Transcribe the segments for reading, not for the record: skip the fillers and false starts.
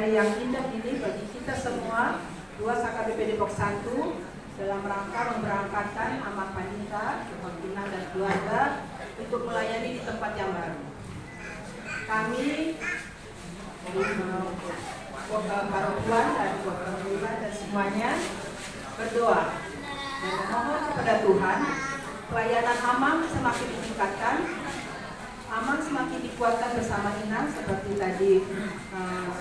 hari yang indah ini bagi kita semua, Ruas HKBP Depok 1 dalam rangka memberangkatkan Amang Panita, Inang dan keluarga untuk melayani di tempat yang baru. Kami para tuan dan bulan dan semuanya berdoa dan memohon kepada Tuhan pelayanan Amang semakin ditingkatkan, Amang semakin dikuatkan bersama Inang seperti tadi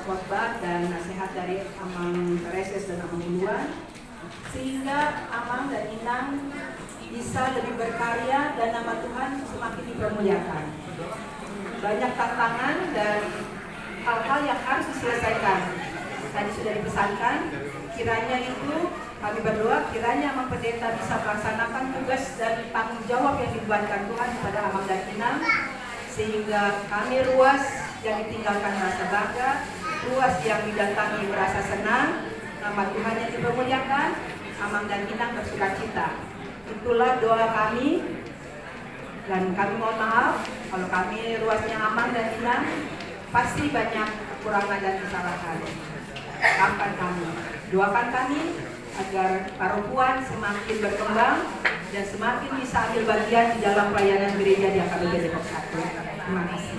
khotbah dan nasihat dari Amang Tereses dan Amang Uluan, sehingga Amang dan Inang bisa lebih berkarya dan nama Tuhan semakin dipermuliakan. Banyak tantangan dan hal-hal yang harus diselesaikan. Tadi sudah dipesankan, kiranya itu kami berdoa, kiranya Amang Pendeta bisa melaksanakan tugas dan tanggung jawab yang dibuatkan Tuhan kepada Amang dan Inang, sehingga kami Ruas yang ditinggalkan merasa bangga, Ruas yang didatangi merasa senang, nama Tuhan yang dipermuliakan, Amang dan Inang bersukacita. Itulah doa kami, dan kami mohon maaf kalau kami Ruasnya Amang dan Inang pasti banyak kekurangan dan kesalahan. Maafkan kami, doakan kami agar parokuan semakin berkembang dan semakin bisa ambil bagian di dalam pelayanan gereja di HKBP Depok 1. Terima kasih.